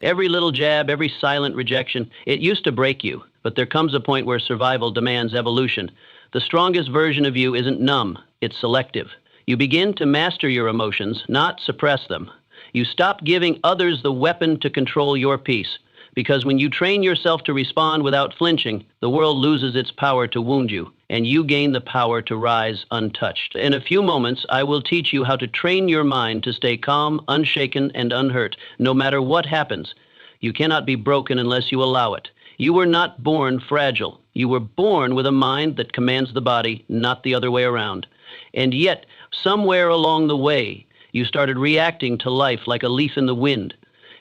Every little jab, every silent rejection, it used to break you, but there comes a point where survival demands evolution. The strongest version of you isn't numb, it's selective. You begin to master your emotions, not suppress them. You stop giving others the weapon to control your peace. Because when you train yourself to respond without flinching, the world loses its power to wound you, and you gain the power to rise untouched. In a few moments, I will teach you how to train your mind to stay calm, unshaken, and unhurt, no matter what happens. You cannot be broken unless you allow it. You were not born fragile. You were born with a mind that commands the body, not the other way around. And yet, somewhere along the way, you started reacting to life like a leaf in the wind.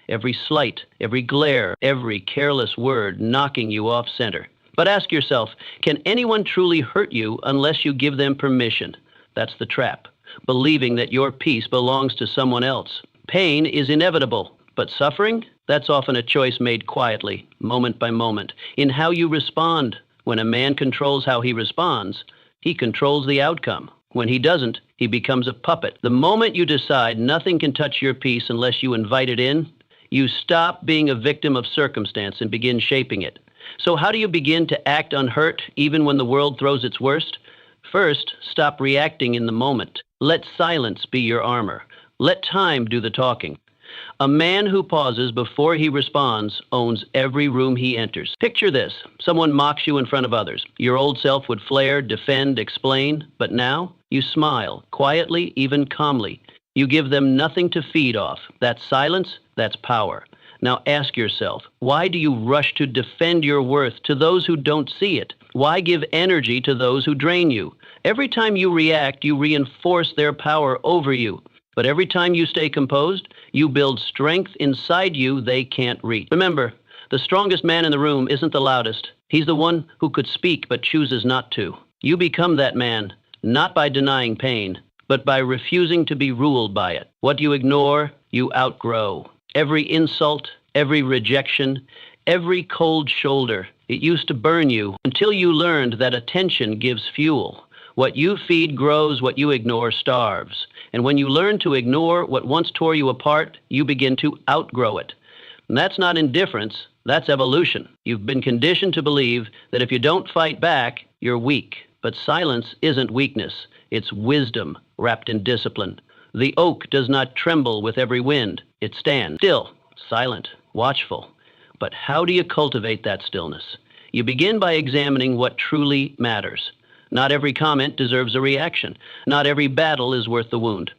Every slight, every glare, every careless word knocking you off center. But ask yourself, can anyone truly hurt you unless you give them permission? That's the trap, believing that your peace belongs to someone else. Pain is inevitable, but suffering? That's often a choice made quietly, moment by moment, in how you respond. When a man controls how he responds, he controls the outcome. When he doesn't, he becomes a puppet. The moment you decide nothing can touch your peace unless you invite it in, you stop being a victim of circumstance and begin shaping it. So how do you begin to act unhurt even when the world throws its worst? First, stop reacting in the moment. Let silence be your armor. Let time do the talking. A man who pauses before he responds owns every room he enters. Picture this. Someone mocks you in front of others. Your old self would flare, defend, explain, but now you smile, quietly, even calmly. You give them nothing to feed off. That's silence, that's power. Now ask yourself, why do you rush to defend your worth to those who don't see it? Why give energy to those who drain you? Every time you react, you reinforce their power over you. But every time you stay composed, you build strength inside you they can't reach. Remember, the strongest man in the room isn't the loudest. He's the one who could speak but chooses not to. You become that man, not by denying pain, but by refusing to be ruled by it. What you ignore, you outgrow. Every insult, every rejection, every cold shoulder, it used to burn you until you learned that attention gives fuel. What you feed grows, what you ignore starves. And when you learn to ignore what once tore you apart, you begin to outgrow it. And that's not indifference, that's evolution. You've been conditioned to believe that if you don't fight back, you're weak. But silence isn't weakness, it's wisdom wrapped in discipline. The oak does not tremble with every wind. It stands still, silent, watchful. But how do you cultivate that stillness? You begin by examining what truly matters. Not every comment deserves a reaction. Not every battle is worth the wound.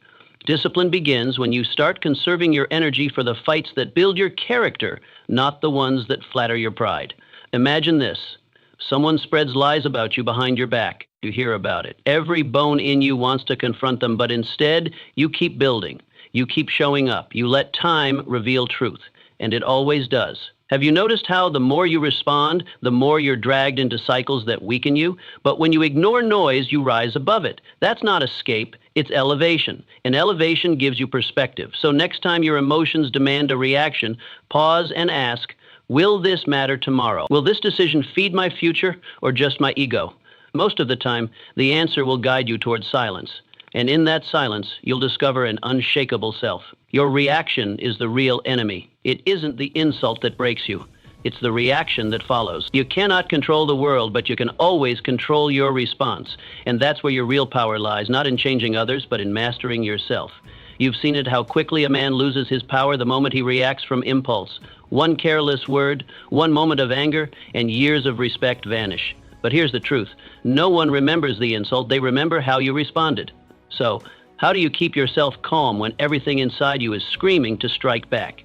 Discipline begins when you start conserving your energy for the fights that build your character, not the ones that flatter your pride. Imagine this. Someone spreads lies about you behind your back. You hear about it. Every bone in you wants to confront them, but instead, you keep building. You keep showing up. You let time reveal truth, and it always does. Have you noticed how the more you respond, the more you're dragged into cycles that weaken you? But when you ignore noise, you rise above it. That's not escape, it's elevation. And elevation gives you perspective. So next time your emotions demand a reaction, pause and ask, will this matter tomorrow? Will this decision feed my future or just my ego? Most of the time, the answer will guide you towards silence. And in that silence, you'll discover an unshakable self. Your reaction is the real enemy. It isn't the insult that breaks you. It's the reaction that follows. You cannot control the world, but you can always control your response. And that's where your real power lies, not in changing others, but in mastering yourself. You've seen it how quickly a man loses his power the moment he reacts from impulse. One careless word, one moment of anger, and years of respect vanish. But here's the truth. No one remembers the insult. They remember how you responded. So, how do you keep yourself calm when everything inside you is screaming to strike back?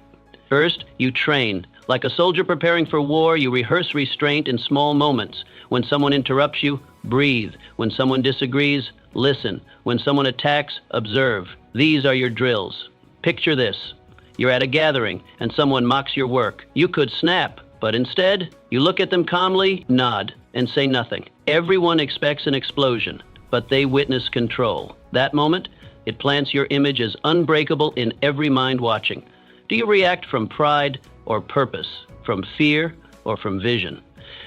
First, you train. Like a soldier preparing for war, you rehearse restraint in small moments. When someone interrupts you, breathe. When someone disagrees, listen. When someone attacks, observe. These are your drills. Picture this. You're at a gathering and someone mocks your work. You could snap, but instead, you look at them calmly, nod, and say nothing. Everyone expects an explosion, but they witness control. That moment, it plants your image as unbreakable in every mind watching. Do you react from pride or purpose, from fear or from vision?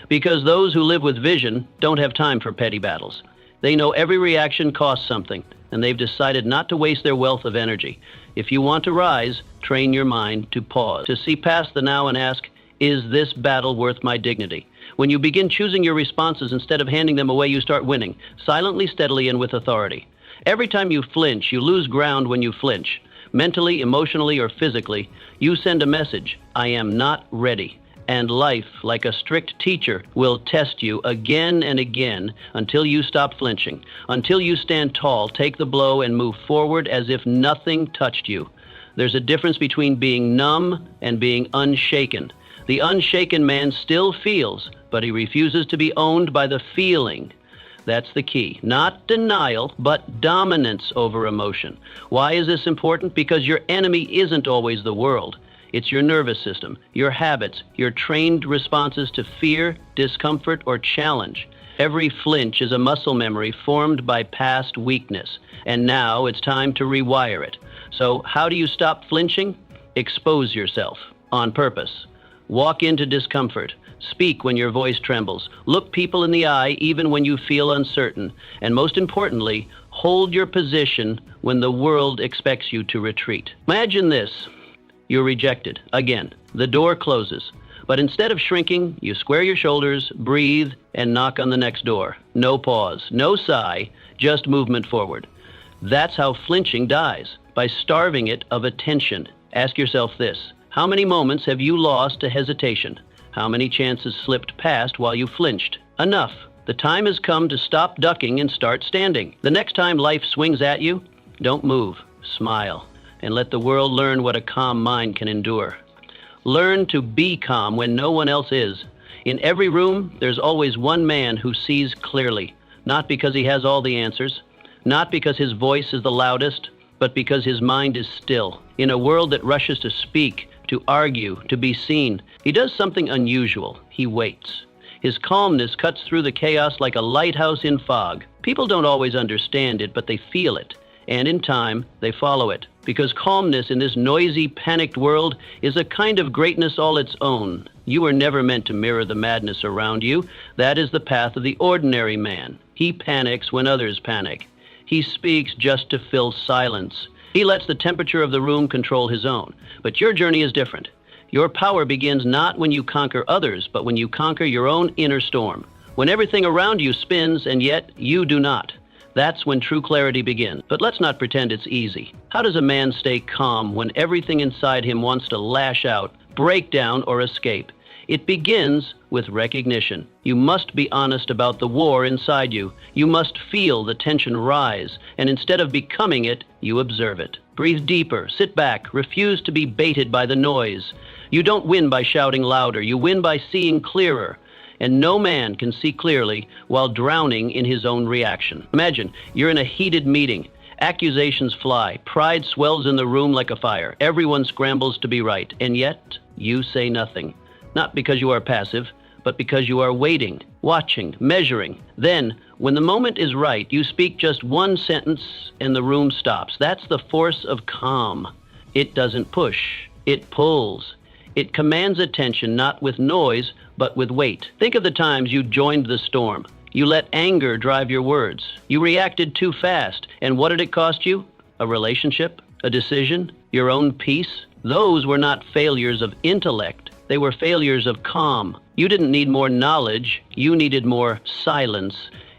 Because those who live with vision don't have time for petty battles. They know every reaction costs something, and they've decided not to waste their wealth of energy. If you want to rise, train your mind to pause, to see past the now and ask, is this battle worth my dignity? When you begin choosing your responses instead of handing them away, you start winning, silently, steadily, and with authority. Every time you flinch, you lose ground when you flinch. Mentally, emotionally, or physically, you send a message, I am not ready. And life, like a strict teacher, will test you again and again until you stop flinching, until you stand tall, take the blow, and move forward as if nothing touched you. There's a difference between being numb and being unshaken. The unshaken man still feels, but he refuses to be owned by the feeling. That's the key. Not denial, but dominance over emotion. Why is this important? Because your enemy isn't always the world. It's your nervous system, your habits, your trained responses to fear, discomfort, or challenge. Every flinch is a muscle memory formed by past weakness, and now it's time to rewire it. So how do you stop flinching? Expose yourself on purpose. Walk into discomfort. Speak when your voice trembles. Look people in the eye even when you feel uncertain. And most importantly, hold your position when the world expects you to retreat. Imagine this. You're rejected. Again, the door closes. But instead of shrinking, you square your shoulders, breathe, and knock on the next door. No pause, no sigh, just movement forward. That's how flinching dies, by starving it of attention. Ask yourself this. How many moments have you lost to hesitation? How many chances slipped past while you flinched? Enough. The time has come to stop ducking and start standing. The next time life swings at you, don't move. Smile. And let the world learn what a calm mind can endure. Learn to be calm when no one else is. In every room, there's always one man who sees clearly, not because he has all the answers, not because his voice is the loudest, but because his mind is still. In a world that rushes to speak, to argue, to be seen, he does something unusual. He waits. His calmness cuts through the chaos like a lighthouse in fog. People don't always understand it, but they feel it. And in time, they follow it. Because calmness in this noisy, panicked world is a kind of greatness all its own. You were never meant to mirror the madness around you. That is the path of the ordinary man. He panics when others panic. He speaks just to fill silence. He lets the temperature of the room control his own. But your journey is different. Your power begins not when you conquer others, but when you conquer your own inner storm. When everything around you spins and yet you do not. That's when true clarity begins. But let's not pretend it's easy. How does a man stay calm when everything inside him wants to lash out, break down, or escape? It begins with recognition. You must be honest about the war inside you. You must feel the tension rise, and instead of becoming it, you observe it. Breathe deeper, sit back, refuse to be baited by the noise. You don't win by shouting louder. You win by seeing clearer. And no man can see clearly while drowning in his own reaction. Imagine, you're in a heated meeting. Accusations fly. Pride swells in the room like a fire. Everyone scrambles to be right. And yet, you say nothing. Not because you are passive, but because you are waiting, watching, measuring. Then, when the moment is right, you speak just one sentence and the room stops. That's the force of calm. It doesn't push. It pulls. It commands attention not with noise, but with weight. Think of the times you joined the storm. You let anger drive your words. You reacted too fast. And what did it cost you? A relationship? A decision? Your own peace? Those were not failures of intellect. They were failures of calm. You didn't need more knowledge. You needed more silence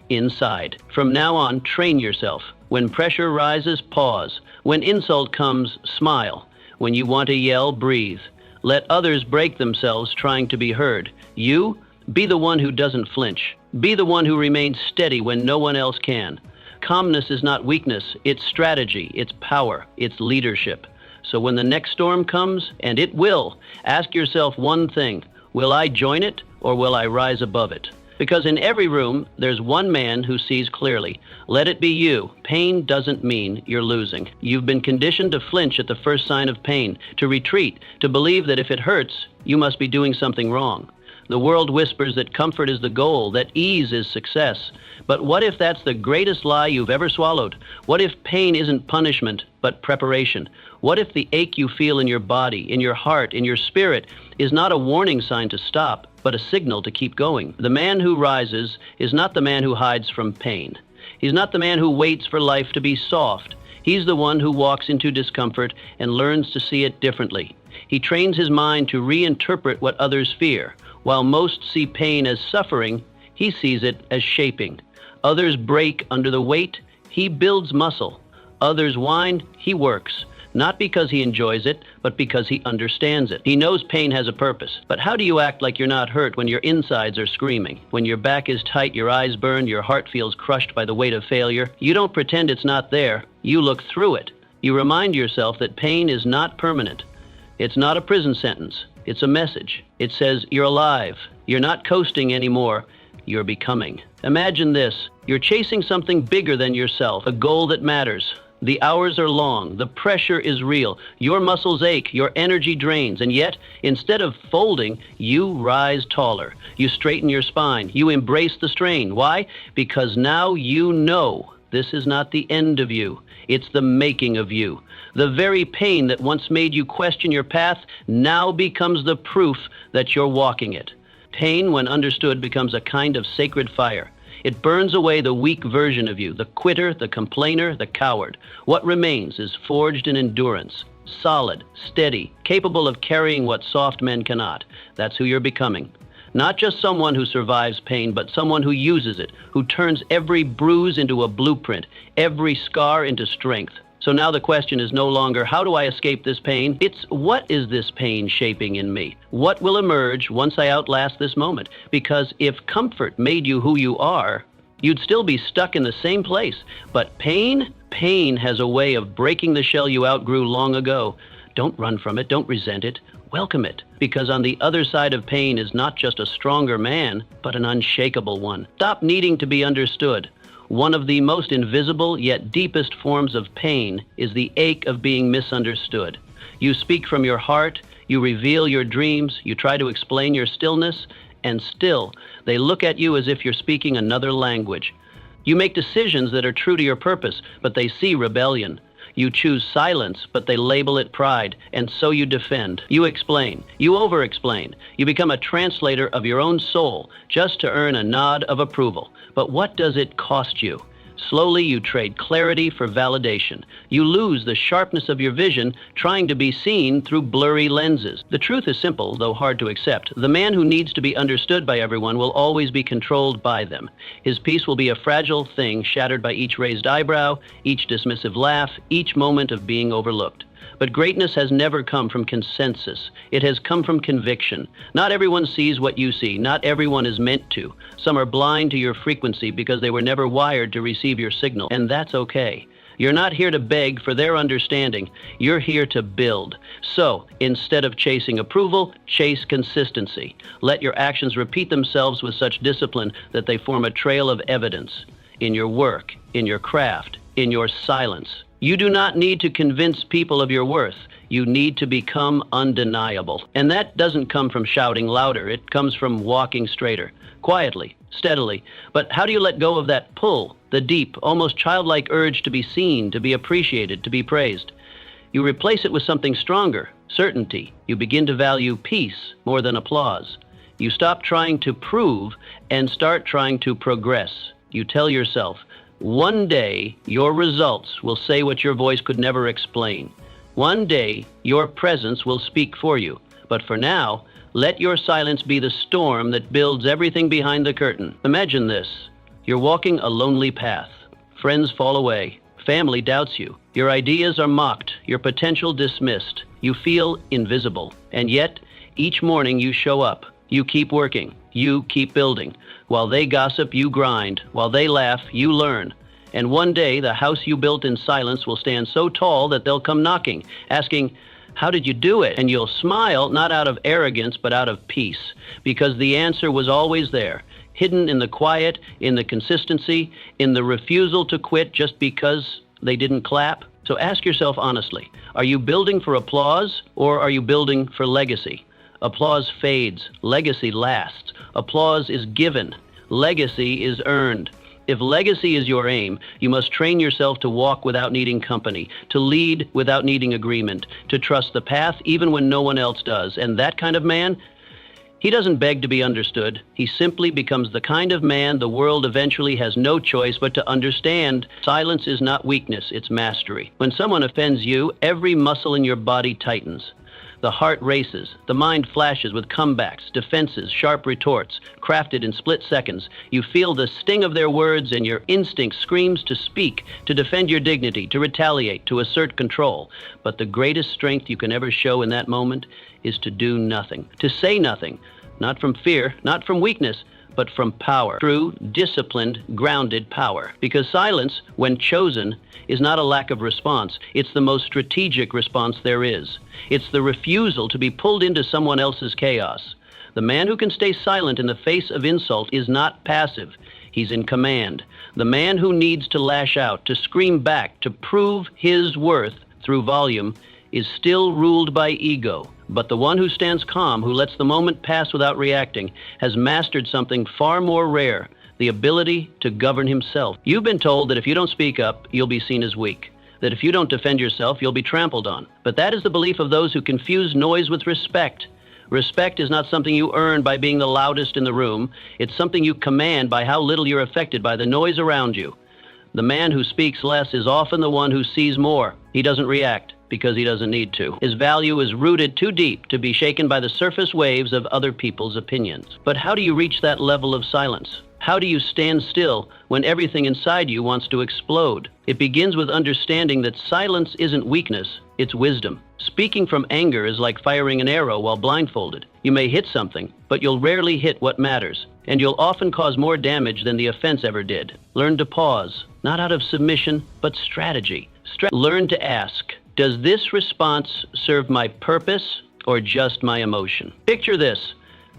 inside. From now on, train yourself. When pressure rises, pause. When insult comes, smile. When you want to yell, breathe. Let others break themselves trying to be heard. You, be the one who doesn't flinch. Be the one who remains steady when no one else can. Calmness is not weakness. It's strategy. It's power. It's leadership. So when the next storm comes, and it will, ask yourself one thing. Will I join it or will I rise above it? Because in every room, there's one man who sees clearly. Let it be you. Pain doesn't mean you're losing. You've been conditioned to flinch at the first sign of pain, to retreat, to believe that if it hurts, you must be doing something wrong. The world whispers that comfort is the goal, that ease is success. But what if that's the greatest lie you've ever swallowed? What if pain isn't punishment, but preparation? What if the ache you feel in your body, in your heart, in your spirit is not a warning sign to stop, but a signal to keep going? The man who rises is not the man who hides from pain. He's not the man who waits for life to be soft. He's the one who walks into discomfort and learns to see it differently. He trains his mind to reinterpret what others fear. While most see pain as suffering, he sees it as shaping. Others break under the weight, he builds muscle. Others whine, he works. Not because he enjoys it, but because he understands it. He knows pain has a purpose. But how do you act like you're not hurt when your insides are screaming? When your back is tight, your eyes burn, your heart feels crushed by the weight of failure? You don't pretend it's not there. You look through it. You remind yourself that pain is not permanent. It's not a prison sentence. It's a message. It says you're alive. You're not coasting anymore. You're becoming. Imagine this. You're chasing something bigger than yourself, a goal that matters. The hours are long. The pressure is real. Your muscles ache. Your energy drains. And yet, instead of folding, you rise taller. You straighten your spine. You embrace the strain. Why? Because now you know this is not the end of you. It's the making of you. The very pain that once made you question your path now becomes the proof that you're walking it. Pain, when understood, becomes a kind of sacred fire. It burns away the weak version of you, the quitter, the complainer, the coward. What remains is forged in endurance, solid, steady, capable of carrying what soft men cannot. That's who you're becoming. Not just someone who survives pain, but someone who uses it, who turns every bruise into a blueprint, every scar into strength. So now the question is no longer, how do I escape this pain? It's, what is this pain shaping in me? What will emerge once I outlast this moment? Because if comfort made you who you are, you'd still be stuck in the same place. But pain has a way of breaking the shell you outgrew long ago. Don't run from it. Don't resent it. Welcome it. Because on the other side of pain is not just a stronger man, but an unshakable one. Stop needing to be understood. One of the most invisible yet deepest forms of pain is the ache of being misunderstood. You speak from your heart, you reveal your dreams, you try to explain your stillness, and still they look at you as if you're speaking another language. You make decisions that are true to your purpose, but they see rebellion. You choose silence, but they label it pride, and so you defend. You explain. You over-explain. You become a translator of your own soul just to earn a nod of approval. But what does it cost you? Slowly, you trade clarity for validation. You lose the sharpness of your vision trying to be seen through blurry lenses. The truth is simple, though hard to accept. The man who needs to be understood by everyone will always be controlled by them. His peace will be a fragile thing shattered by each raised eyebrow, each dismissive laugh, each moment of being overlooked. But greatness has never come from consensus. It has come from conviction. Not everyone sees what you see. Not everyone is meant to. Some are blind to your frequency because they were never wired to receive your signal, and that's okay. You're not here to beg for their understanding. You're here to build. So, instead of chasing approval, chase consistency. Let your actions repeat themselves with such discipline that they form a trail of evidence in your work, in your craft, in your silence. You do not need to convince people of your worth. You need to become undeniable. And that doesn't come from shouting louder. It comes from walking straighter, quietly, steadily. But how do you let go of that pull, the deep, almost childlike urge to be seen, to be appreciated, to be praised? You replace it with something stronger, certainty. You begin to value peace more than applause. You stop trying to prove and start trying to progress. You tell yourself, one day, your results will say what your voice could never explain. One day, your presence will speak for you. But for now, let your silence be the storm that builds everything behind the curtain. Imagine this. You're walking a lonely path. Friends fall away. Family doubts you. Your ideas are mocked. Your potential dismissed. You feel invisible. And yet, each morning you show up. You keep working. You keep building. While they gossip, you grind. While they laugh, you learn. And one day, the house you built in silence will stand so tall that they'll come knocking, asking, how did you do it? And you'll smile, not out of arrogance, but out of peace, because the answer was always there, hidden in the quiet, in the consistency, in the refusal to quit just because they didn't clap. So ask yourself honestly, are you building for applause or are you building for legacy? Applause fades. Legacy lasts. Applause is given. Legacy is earned. If legacy is your aim, you must train yourself to walk without needing company, to lead without needing agreement, to trust the path even when no one else does. And that kind of man, He doesn't beg to be understood. He simply becomes the kind of man the world eventually has no choice but to understand. Silence is not weakness, it's mastery. When someone offends you, every muscle in your body tightens. The heart races, the mind flashes with comebacks, defenses, sharp retorts, crafted in split seconds. You feel the sting of their words and your instinct screams to speak, to defend your dignity, to retaliate, to assert control. But the greatest strength you can ever show in that moment is to do nothing, to say nothing, not from fear, not from weakness, but from power, true, disciplined, grounded power. Because silence, when chosen, is not a lack of response. It's the most strategic response there is. It's the refusal to be pulled into someone else's chaos. The man who can stay silent in the face of insult is not passive. He's in command. The man who needs to lash out, to scream back, to prove his worth through volume, is still ruled by ego. But the one who stands calm, who lets the moment pass without reacting, has mastered something far more rare, the ability to govern himself. You've been told that if you don't speak up, you'll be seen as weak, that if you don't defend yourself, you'll be trampled on. But that is the belief of those who confuse noise with respect. Respect is not something you earn by being the loudest in the room. It's something you command by how little you're affected by the noise around you. The man who speaks less is often the one who sees more. He doesn't react because he doesn't need to. His value is rooted too deep to be shaken by the surface waves of other people's opinions. But how do you reach that level of silence? How do you stand still when everything inside you wants to explode? It begins with understanding that silence isn't weakness, it's wisdom. Speaking from anger is like firing an arrow while blindfolded. You may hit something, but you'll rarely hit what matters, and you'll often cause more damage than the offense ever did. Learn to pause, not out of submission, but strategy. Learn to ask, does this response serve my purpose or just my emotion? Picture this.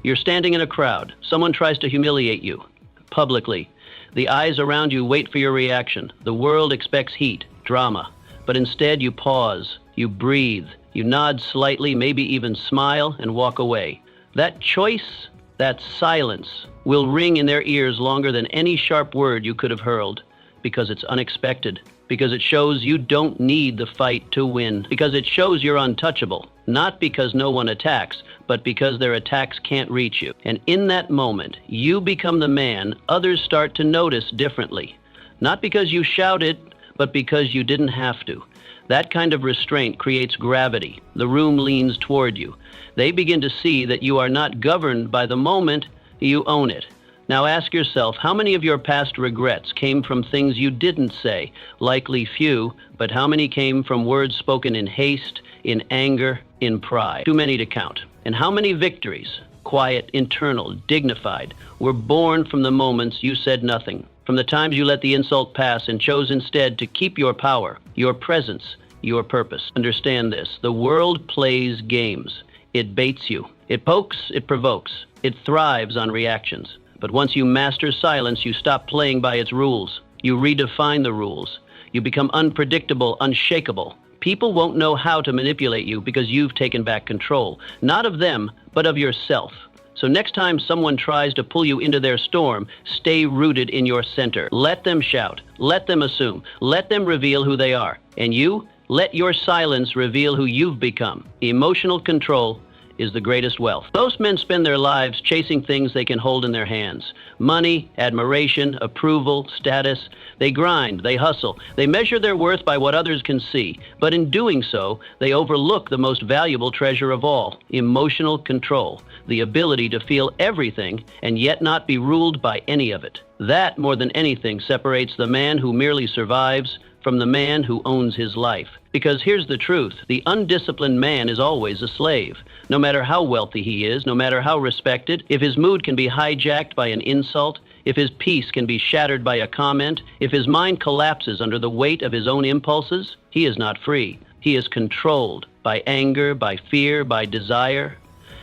You're standing in a crowd. Someone tries to humiliate you publicly. The eyes around you wait for your reaction. The world expects heat, drama. But instead you pause, you breathe, you nod slightly, maybe even smile and walk away. That choice, that silence, will ring in their ears longer than any sharp word you could have hurled, because it's unexpected, because it shows you don't need the fight to win, because it shows you're untouchable, not because no one attacks, but because their attacks can't reach you. And in that moment, you become the man others start to notice differently, not because you shouted, but because you didn't have to. That kind of restraint creates gravity. The room leans toward you. They begin to see that you are not governed by the moment, you own it. Now ask yourself, how many of your past regrets came from things you didn't say? Likely few, but how many came from words spoken in haste, in anger, in pride? Too many to count. And how many victories, quiet, internal, dignified, were born from the moments you said nothing, from the times you let the insult pass and chose instead to keep your power, your presence, your purpose? Understand this. The world plays games. It baits you. It pokes, it provokes. It thrives on reactions. But once you master silence, you stop playing by its rules. You redefine the rules. You become unpredictable, unshakable. People won't know how to manipulate you because you've taken back control, not of them, but of yourself. So next time someone tries to pull you into their storm, stay rooted in your center. Let them shout. Let them assume. Let them reveal who they are. And you, let your silence reveal who you've become. Emotional control is the greatest wealth. Most men spend their lives chasing things they can hold in their hands. Money, admiration, approval, status. They grind, they hustle, they measure their worth by what others can see. But in doing so, they overlook the most valuable treasure of all, emotional control, the ability to feel everything and yet not be ruled by any of it. That, more than anything, separates the man who merely survives from the man who owns his life. Because here's the truth, the undisciplined man is always a slave. No matter how wealthy he is, no matter how respected, if his mood can be hijacked by an insult, if his peace can be shattered by a comment, if his mind collapses under the weight of his own impulses, he is not free. He is controlled by anger, by fear, by desire.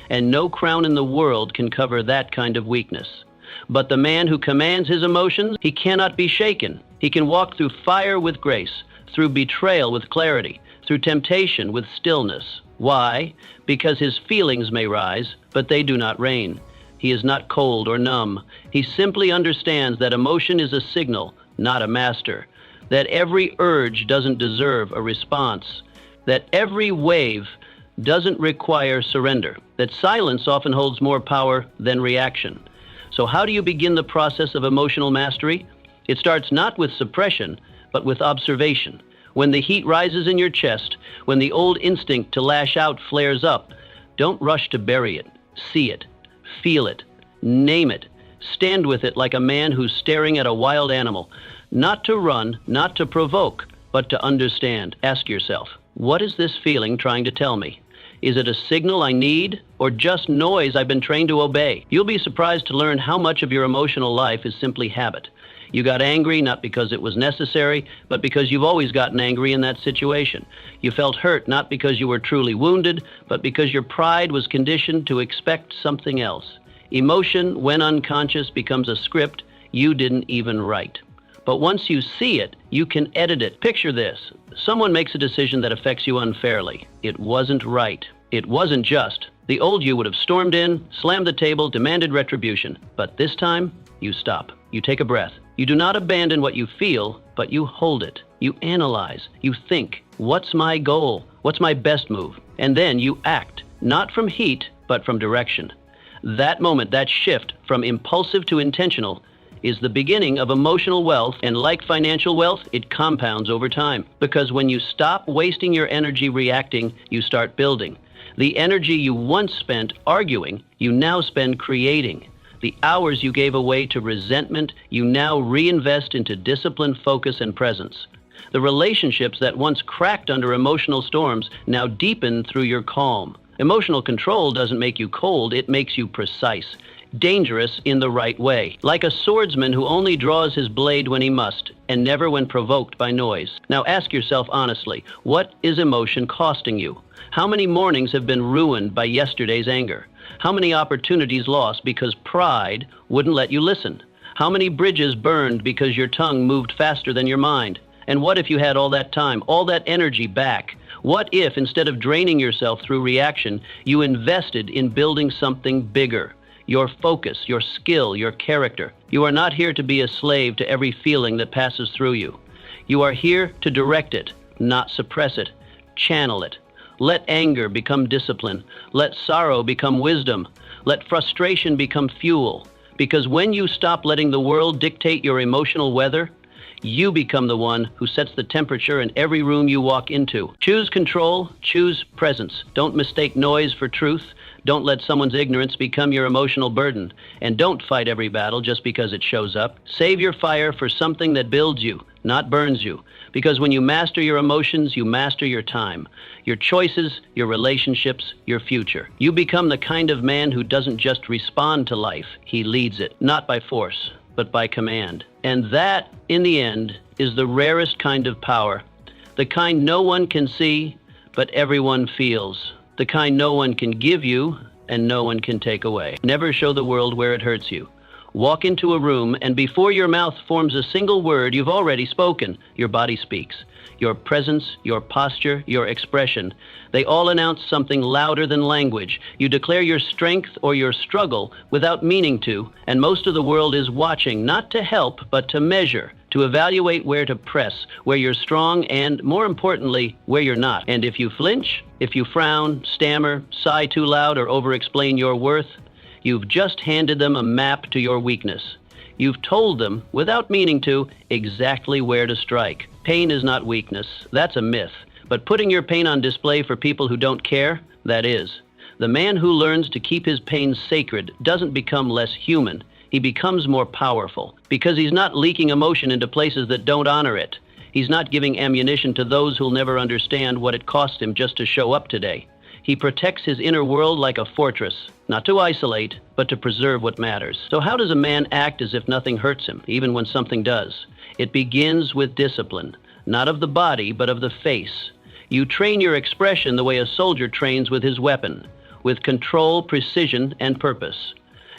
And no crown in the world can cover that kind of weakness. But the man who commands his emotions, he cannot be shaken. He can walk through fire with grace, through betrayal with clarity, through temptation with stillness. Why? Because his feelings may rise, but they do not reign. He is not cold or numb. He simply understands that emotion is a signal, not a master. That every urge doesn't deserve a response. That every wave doesn't require surrender, that silence often holds more power than reaction. So how do you begin the process of emotional mastery? It starts not with suppression, but with observation. When the heat rises in your chest, when the old instinct to lash out flares up, don't rush to bury it. See it, feel it, name it. Stand with it like a man who's staring at a wild animal. Not to run, not to provoke, but to understand. Ask yourself, what is this feeling trying to tell me? Is it a signal I need, or just noise I've been trained to obey? You'll be surprised to learn how much of your emotional life is simply habit. You got angry not because it was necessary, but because you've always gotten angry in that situation. You felt hurt not because you were truly wounded, but because your pride was conditioned to expect something else. Emotion, when unconscious, becomes a script you didn't even write. But once you see it, you can edit it. Picture this. Someone makes a decision that affects you unfairly. It wasn't right. It wasn't just. The old you would have stormed in, slammed the table, demanded retribution. But this time, you stop. You take a breath. You do not abandon what you feel, but you hold it. You analyze. You think, what's my goal? What's my best move? And then you act, not from heat, but from direction. That moment, that shift from impulsive to intentional, is the beginning of emotional wealth, and like financial wealth, it compounds over time. Because when you stop wasting your energy reacting, you start building. The energy you once spent arguing, you now spend creating. The hours you gave away to resentment, you now reinvest into discipline, focus, and presence. The relationships that once cracked under emotional storms now deepen through your calm. Emotional control doesn't make you cold, it makes you precise. Dangerous in the right way. Like a swordsman who only draws his blade when he must, and never when provoked by noise. Now ask yourself honestly, what is emotion costing you? How many mornings have been ruined by yesterday's anger? How many opportunities lost because pride wouldn't let you listen? How many bridges burned because your tongue moved faster than your mind? And what if you had all that time, all that energy back? What if, instead of draining yourself through reaction, you invested in building something bigger? Your focus, your skill, your character. You are not here to be a slave to every feeling that passes through you. You are here to direct it, not suppress it. Channel it. Let anger become discipline. Let sorrow become wisdom. Let frustration become fuel. Because when you stop letting the world dictate your emotional weather, you become the one who sets the temperature in every room you walk into. Choose control, choose presence. Don't mistake noise for truth. Don't let someone's ignorance become your emotional burden. And don't fight every battle just because it shows up. Save your fire for something that builds you, not burns you. Because when you master your emotions, you master your time, your choices, your relationships, your future. You become the kind of man who doesn't just respond to life, he leads it, not by force, but by command. And that, in the end, is the rarest kind of power, the kind no one can see, but everyone feels, the kind no one can give you and no one can take away. Never show the world where it hurts you. Walk into a room, and before your mouth forms a single word, you've already spoken. Your body speaks. Your presence, your posture, your expression, they all announce something louder than language. You declare your strength or your struggle without meaning to, and most of the world is watching, not to help, but to measure, to evaluate where to press, where you're strong, and, more importantly, where you're not. And if you flinch, if you frown, stammer, sigh too loud, or over-explain your worth, you've just handed them a map to your weakness. You've told them, without meaning to, exactly where to strike. Pain is not weakness. That's a myth. But putting your pain on display for people who don't care, that is. The man who learns to keep his pain sacred doesn't become less human. He becomes more powerful, because he's not leaking emotion into places that don't honor it. He's not giving ammunition to those who'll never understand what it cost him just to show up today. He protects his inner world like a fortress, not to isolate, but to preserve what matters. So how does a man act as if nothing hurts him, even when something does? It begins with discipline, not of the body, but of the face. You train your expression the way a soldier trains with his weapon, with control, precision, and purpose.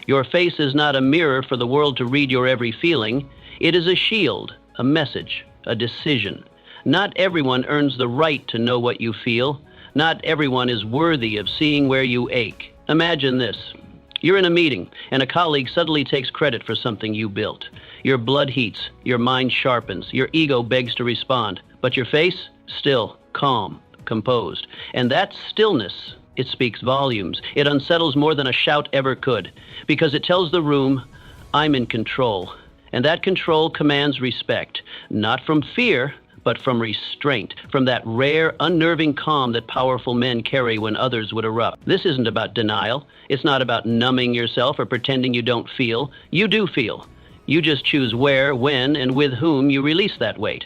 Your face is not a mirror for the world to read your every feeling. It is a shield, a message, a decision. Not everyone earns the right to know what you feel. Not everyone is worthy of seeing where you ache. Imagine this. You're in a meeting, and a colleague suddenly takes credit for something you built. Your blood heats, your mind sharpens, your ego begs to respond, but your face, still, calm. composed. And that stillness, it speaks volumes. It unsettles more than a shout ever could, because it tells the room, I'm in control. And that control commands respect, not from fear, but from restraint, from that rare, unnerving calm that powerful men carry when others would erupt. This isn't about denial. It's not about numbing yourself or pretending you don't feel. You do feel. You just choose where, when, and with whom you release that weight.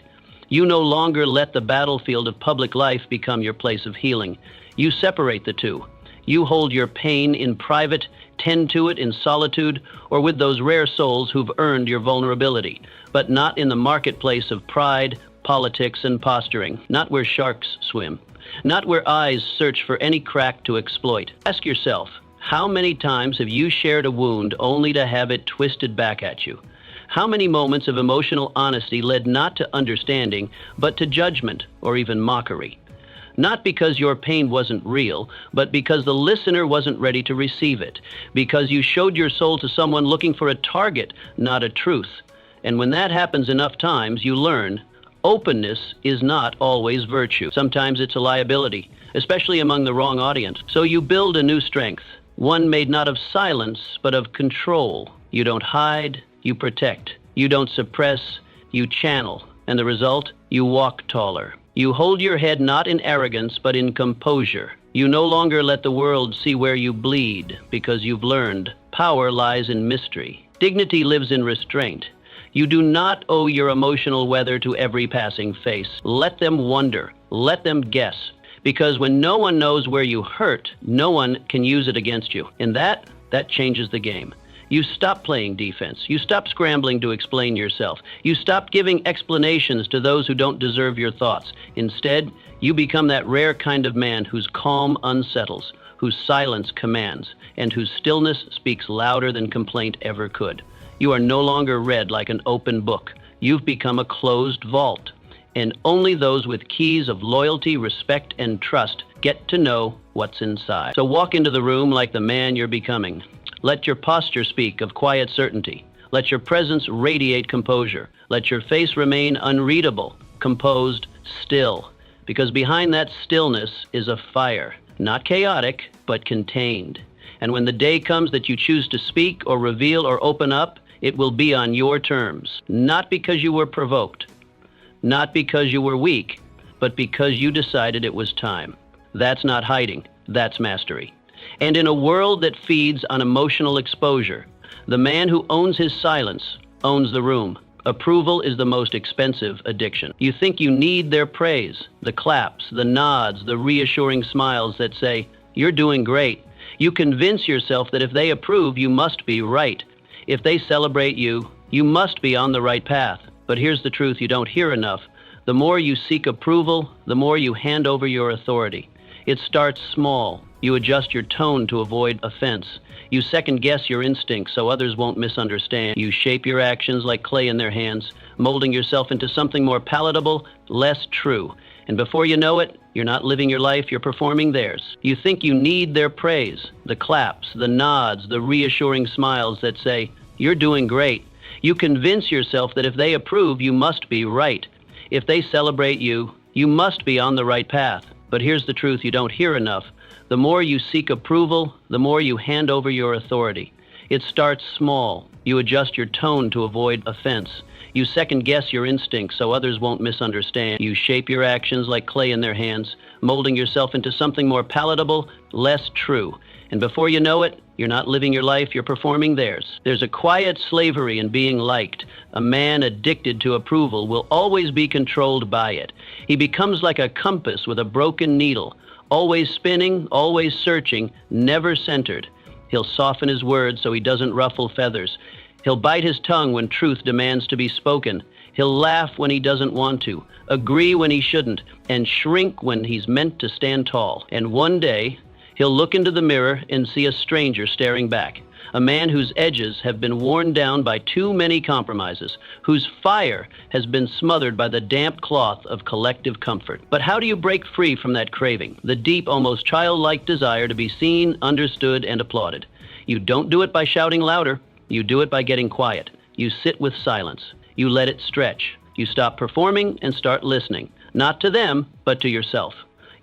You no longer let the battlefield of public life become your place of healing. You separate the two. You hold your pain in private, tend to it in solitude, or with those rare souls who've earned your vulnerability, but not in the marketplace of pride, politics, and posturing, not where sharks swim, not where eyes search for any crack to exploit. Ask yourself, how many times have you shared a wound only to have it twisted back at you? How many moments of emotional honesty led not to understanding, but to judgment or even mockery? Not because your pain wasn't real, but because the listener wasn't ready to receive it, because you showed your soul to someone looking for a target, not a truth. And when that happens enough times, you learn openness is not always virtue. Sometimes it's a liability, especially among the wrong audience. So you build a new strength, one made not of silence, but of control. You don't hide, you protect. You don't suppress, you channel. And the result? You walk taller. You hold your head not in arrogance, but in composure. You no longer let the world see where you bleed, because you've learned power lies in mystery. Dignity lives in restraint. You do not owe your emotional weather to every passing face. Let them wonder. Let them guess. Because when no one knows where you hurt, no one can use it against you. And that changes the game. You stop playing defense. You stop scrambling to explain yourself. You stop giving explanations to those who don't deserve your thoughts. Instead, you become that rare kind of man whose calm unsettles, whose silence commands, and whose stillness speaks louder than complaint ever could. You are no longer read like an open book. You've become a closed vault. And only those with keys of loyalty, respect, and trust get to know what's inside. So walk into the room like the man you're becoming. Let your posture speak of quiet certainty. Let your presence radiate composure. Let your face remain unreadable, composed, still. Because behind that stillness is a fire, not chaotic, but contained. And when the day comes that you choose to speak or reveal or open up, it will be on your terms, not because you were provoked, not because you were weak, but because you decided it was time. That's not hiding, that's mastery. And in a world that feeds on emotional exposure, the man who owns his silence owns the room. Approval is the most expensive addiction. You think you need their praise, the claps, the nods, the reassuring smiles that say, you're doing great. You convince yourself that if they approve, you must be right. If they celebrate you, you must be on the right path. But here's the truth you don't hear enough. The more you seek approval, the more you hand over your authority. It starts small. You adjust your tone to avoid offense. You second-guess your instincts so others won't misunderstand. You shape your actions like clay in their hands, molding yourself into something more palatable, less true. And before you know it, you're not living your life, you're performing theirs. You think you need their praise, the claps, the nods, the reassuring smiles that say, you're doing great. You convince yourself that if they approve, you must be right. If they celebrate you, you must be on the right path. But here's the truth you don't hear enough. The more you seek approval, the more you hand over your authority. It starts small. You adjust your tone to avoid offense. You second-guess your instincts so others won't misunderstand. You shape your actions like clay in their hands, molding yourself into something more palatable, less true. And before you know it, you're not living your life, you're performing theirs. There's a quiet slavery in being liked. A man addicted to approval will always be controlled by it. He becomes like a compass with a broken needle, always spinning, always searching, never centered. He'll soften his words so he doesn't ruffle feathers. He'll bite his tongue when truth demands to be spoken. He'll laugh when he doesn't want to, agree when he shouldn't, and shrink when he's meant to stand tall. And one day, he'll look into the mirror and see a stranger staring back, a man whose edges have been worn down by too many compromises, whose fire has been smothered by the damp cloth of collective comfort. But how do you break free from that craving, the deep, almost childlike desire to be seen, understood, and applauded? You don't do it by shouting louder. You do it by getting quiet. You sit with silence. You let it stretch. You stop performing and start listening, not to them, but to yourself.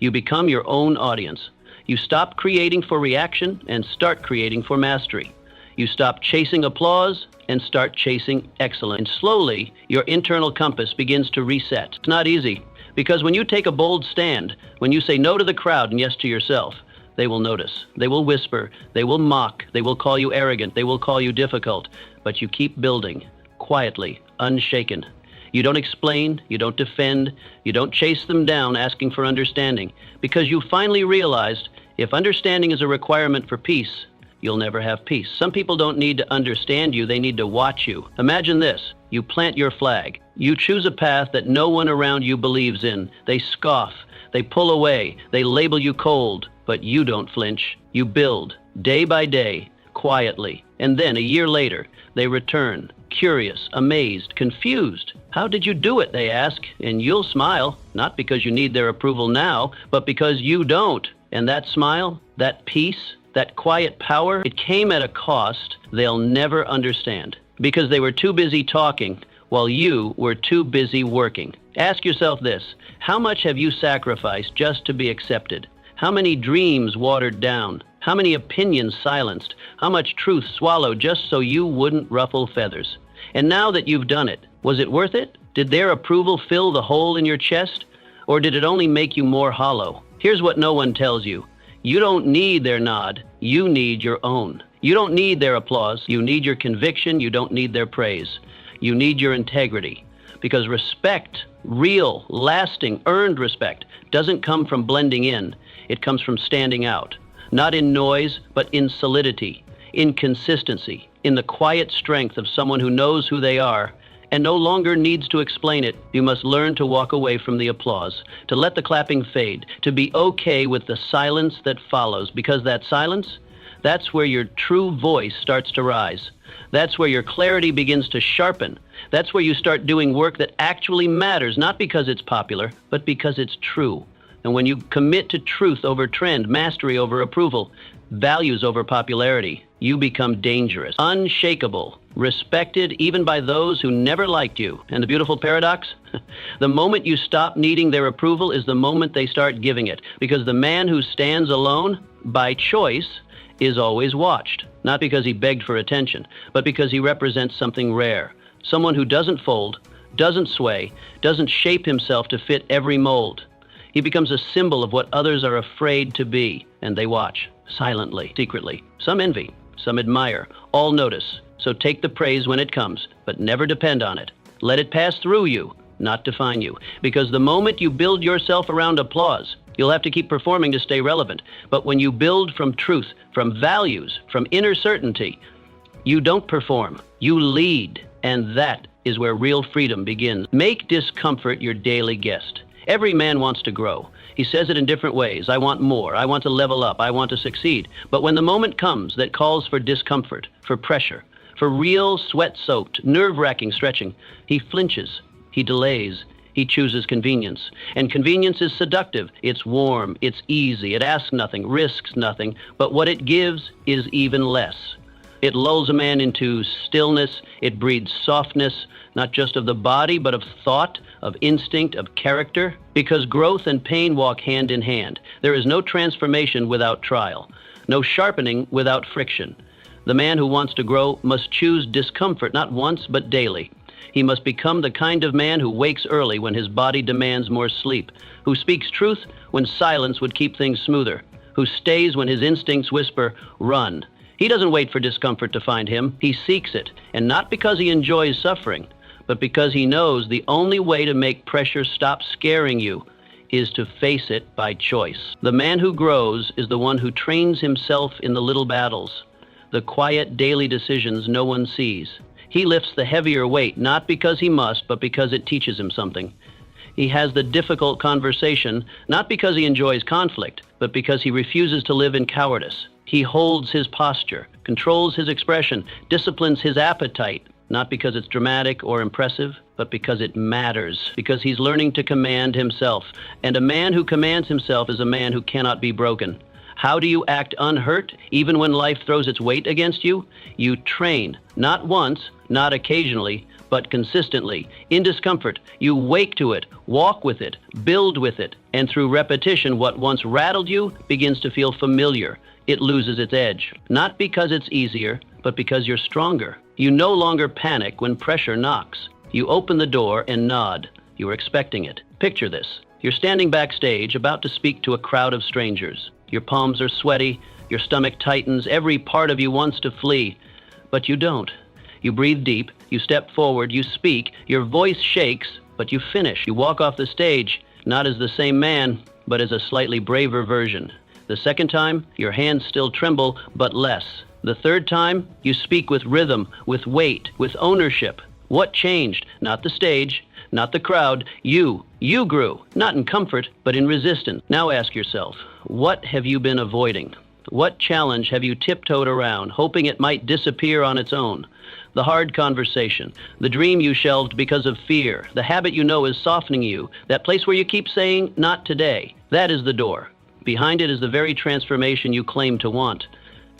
You become your own audience. You stop creating for reaction and start creating for mastery. You stop chasing applause and start chasing excellence. And slowly, your internal compass begins to reset. It's not easy, because when you take a bold stand, when you say no to the crowd and yes to yourself, they will notice. They will whisper. They will mock. They will call you arrogant. They will call you difficult. But you keep building, quietly, unshaken. You don't explain. You don't defend. You don't chase them down asking for understanding, because you finally realized if understanding is a requirement for peace, you'll never have peace. Some people don't need to understand you. They need to watch you. Imagine this. You plant your flag. You choose a path that no one around you believes in. They scoff. They pull away. They label you cold. But you don't flinch. You build, day by day, quietly. And then, a year later, they return, curious, amazed, confused. How did you do it, they ask, and you'll smile, not because you need their approval now, but because you don't. And that smile, that peace, that quiet power, it came at a cost they'll never understand, because they were too busy talking while you were too busy working. Ask yourself this: how much have you sacrificed just to be accepted? How many dreams watered down? How many opinions silenced? How much truth swallowed just so you wouldn't ruffle feathers? And now that you've done it, was it worth it? Did their approval fill the hole in your chest? Or did it only make you more hollow? Here's what no one tells you. You don't need their nod. You need your own. You don't need their applause. You need your conviction. You don't need their praise. You need your integrity. Because respect, real, lasting, earned respect, doesn't come from blending in. It comes from standing out, not in noise, but in solidity, in consistency, in the quiet strength of someone who knows who they are and no longer needs to explain it. You must learn to walk away from the applause, to let the clapping fade, to be okay with the silence that follows, because that silence, that's where your true voice starts to rise. That's where your clarity begins to sharpen. That's where you start doing work that actually matters, not because it's popular, but because it's true. And when you commit to truth over trend, mastery over approval, values over popularity, you become dangerous, unshakable, respected even by those who never liked you. And the beautiful paradox? The moment you stop needing their approval is the moment they start giving it. Because the man who stands alone, by choice, is always watched. Not because he begged for attention, but because he represents something rare. Someone who doesn't fold, doesn't sway, doesn't shape himself to fit every mold. He becomes a symbol of what others are afraid to be, and they watch, silently, secretly. Some envy, some admire, all notice. So take the praise when it comes, but never depend on it. Let it pass through you, not define you. Because the moment you build yourself around applause, you'll have to keep performing to stay relevant. But when you build from truth, from values, from inner certainty, you don't perform, you lead. And that is where real freedom begins. Make discomfort your daily guest. Every man wants to grow. He says it in different ways. I want more. I want to level up. I want to succeed. But when the moment comes that calls for discomfort, for pressure, for real sweat-soaked, nerve-wracking stretching, he flinches. He delays. He chooses convenience. And convenience is seductive. It's warm. It's easy. It asks nothing, risks nothing. But what it gives is even less. It lulls a man into stillness. It breeds softness, not just of the body, but of thought, of instinct, of character. Because growth and pain walk hand in hand. There is no transformation without trial, no sharpening without friction. The man who wants to grow must choose discomfort, not once, but daily. He must become the kind of man who wakes early when his body demands more sleep, who speaks truth when silence would keep things smoother, who stays when his instincts whisper, run. He doesn't wait for discomfort to find him. He seeks it, and not because he enjoys suffering, but because he knows the only way to make pressure stop scaring you is to face it by choice. The man who grows is the one who trains himself in the little battles, the quiet daily decisions no one sees. He lifts the heavier weight, not because he must, but because it teaches him something. He has the difficult conversation, not because he enjoys conflict, but because he refuses to live in cowardice. He holds his posture, controls his expression, disciplines his appetite, not because it's dramatic or impressive, but because it matters, because he's learning to command himself. And a man who commands himself is a man who cannot be broken. How do you act unhurt, even when life throws its weight against you? You train, not once, not occasionally, but consistently. In discomfort, you wake to it, walk with it, build with it, and through repetition, what once rattled you begins to feel familiar. It loses its edge, not because it's easier, but because you're stronger. You no longer panic when pressure knocks. You open the door and nod. You were expecting it. Picture this. You're standing backstage, about to speak to a crowd of strangers. Your palms are sweaty, your stomach tightens, every part of you wants to flee, but you don't. You breathe deep, you step forward, you speak, your voice shakes, but you finish. You walk off the stage, not as the same man, but as a slightly braver version. The second time, your hands still tremble, but less. The third time, you speak with rhythm, with weight, with ownership. What changed? Not the stage, not the crowd. You grew, not in comfort, but in resistance. Now ask yourself, what have you been avoiding? What challenge have you tiptoed around, hoping it might disappear on its own? The hard conversation, the dream you shelved because of fear, the habit you know is softening you, that place where you keep saying, not today. That is the door. Behind it is the very transformation you claim to want.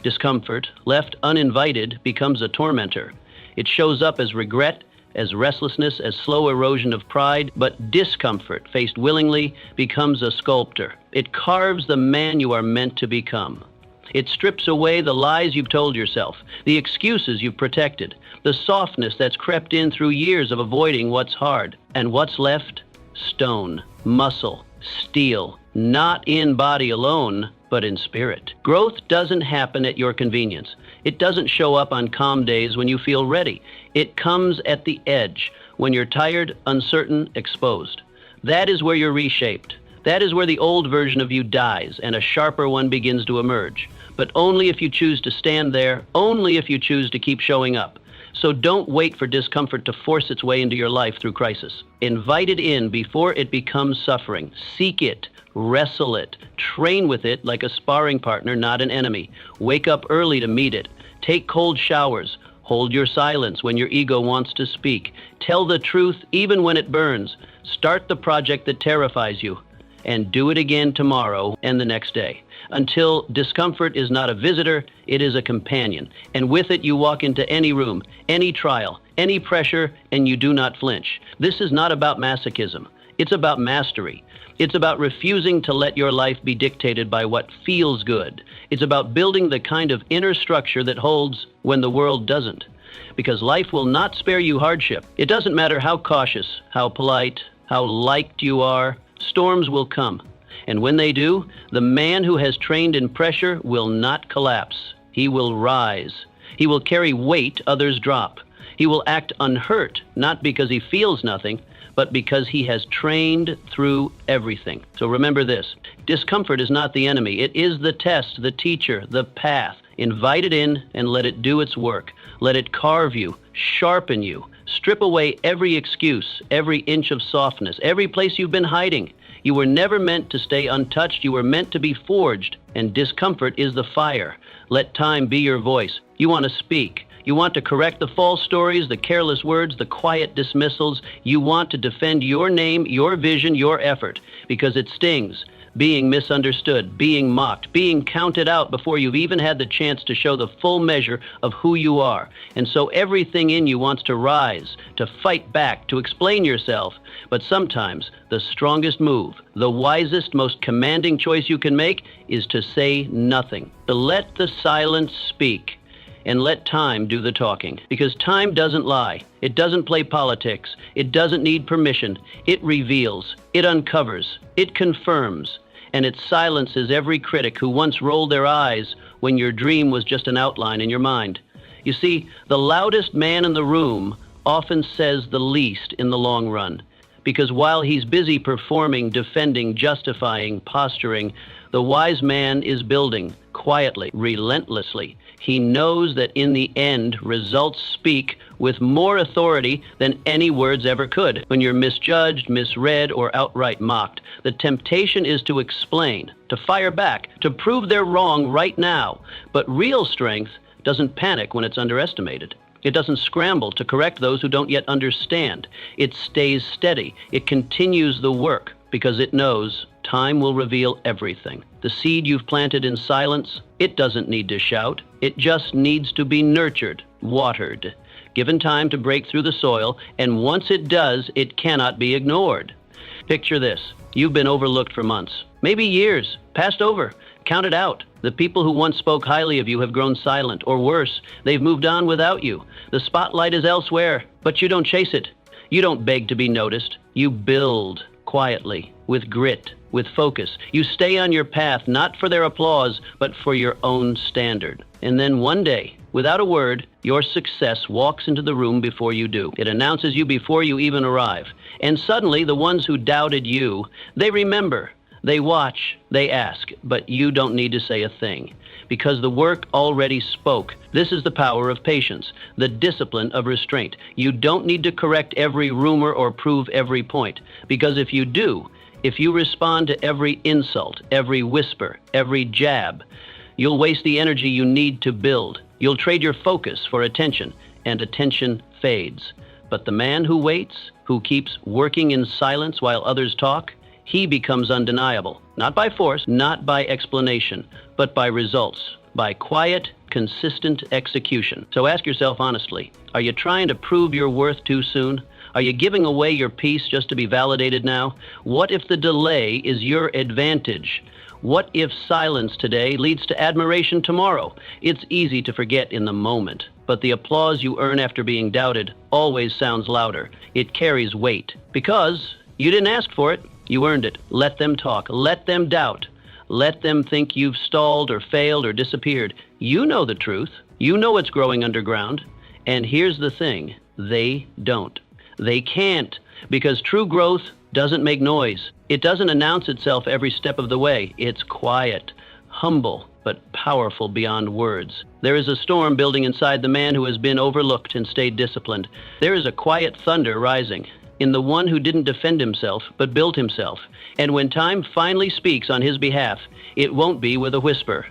Discomfort, left uninvited, becomes a tormentor. It shows up as regret, as restlessness, as slow erosion of pride, but discomfort, faced willingly, becomes a sculptor. It carves the man you are meant to become. It strips away the lies you've told yourself, the excuses you've protected, the softness that's crept in through years of avoiding what's hard. And what's left? Stone, muscle, steel, not in body alone, but in spirit. Growth doesn't happen at your convenience. It doesn't show up on calm days when you feel ready. It comes at the edge, when you're tired, uncertain, exposed. That is where you're reshaped. That is where the old version of you dies and a sharper one begins to emerge. But only if you choose to stand there, only if you choose to keep showing up. So don't wait for discomfort to force its way into your life through crisis. Invite it in before it becomes suffering. Seek it. Wrestle it. Train with it like a sparring partner, not an enemy. Wake up early to meet it. Take cold showers. Hold your silence when your ego wants to speak. Tell the truth even when it burns. Start the project that terrifies you. And do it again tomorrow and the next day. Until discomfort is not a visitor, it is a companion. And with it you walk into any room, any trial, any pressure, and you do not flinch. This is not about masochism. It's about mastery. It's about refusing to let your life be dictated by what feels good. It's about building the kind of inner structure that holds when the world doesn't. Because life will not spare you hardship. It doesn't matter how cautious, how polite, how liked you are, storms will come. And when they do, the man who has trained in pressure will not collapse. He will rise. He will carry weight others drop. He will act unhurt, not because he feels nothing, but because he has trained through everything. So remember this, discomfort is not the enemy. It is the test, the teacher, the path. Invite it in and let it do its work. Let it carve you, sharpen you, strip away every excuse, every inch of softness, every place you've been hiding. You were never meant to stay untouched. You were meant to be forged, and discomfort is the fire. Let time be your voice. You want to speak. You want to correct the false stories, the careless words, the quiet dismissals. You want to defend your name, your vision, your effort, because it stings. Being misunderstood, being mocked, being counted out before you've even had the chance to show the full measure of who you are. And so everything in you wants to rise, to fight back, to explain yourself. But sometimes the strongest move, the wisest, most commanding choice you can make is to say nothing, to let the silence speak. And let time do the talking. Because time doesn't lie. It doesn't play politics. It doesn't need permission. It reveals. It uncovers. It confirms. And it silences every critic who once rolled their eyes when your dream was just an outline in your mind. You see, the loudest man in the room often says the least in the long run. Because while he's busy performing, defending, justifying, posturing, the wise man is building quietly, relentlessly. He knows that in the end, results speak with more authority than any words ever could. When you're misjudged, misread, or outright mocked, the temptation is to explain, to fire back, to prove they're wrong right now. But real strength doesn't panic when it's underestimated. It doesn't scramble to correct those who don't yet understand. It stays steady. It continues the work because it knows Time will reveal everything. The seed you've planted in silence, it doesn't need to shout. It just needs to be nurtured, watered, given time to break through the soil, and once it does, it cannot be ignored. Picture this. You've been overlooked for months, maybe years, passed over, counted out. The people who once spoke highly of you have grown silent, or worse, they've moved on without you. The spotlight is elsewhere, but you don't chase it. You don't beg to be noticed. You build quietly, with grit, with focus. You stay on your path, not for their applause, but for your own standard. And then one day, without a word, your success walks into the room before you do. It announces you before you even arrive. And suddenly, the ones who doubted you, they remember, they watch, they ask, but you don't need to say a thing, because the work already spoke. This is the power of patience, the discipline of restraint. You don't need to correct every rumor or prove every point, because if you do, if you respond to every insult, every whisper, every jab, you'll waste the energy you need to build. You'll trade your focus for attention, and attention fades. But the man who waits, who keeps working in silence while others talk, he becomes undeniable, not by force, not by explanation, but by results, by quiet, consistent execution. So ask yourself honestly, are you trying to prove your worth too soon? Are you giving away your peace just to be validated now? What if the delay is your advantage? What if silence today leads to admiration tomorrow? It's easy to forget in the moment, but the applause you earn after being doubted always sounds louder. It carries weight, because you didn't ask for it, you earned it. Let them talk, let them doubt, let them think you've stalled or failed or disappeared. You know the truth, you know it's growing underground, and here's the thing, they don't. They can't, because true growth doesn't make noise. It doesn't announce itself every step of the way. It's quiet, humble, but powerful beyond words. There is a storm building inside the man who has been overlooked and stayed disciplined. There is a quiet thunder rising in the one who didn't defend himself, but built himself. And when time finally speaks on his behalf, it won't be with a whisper.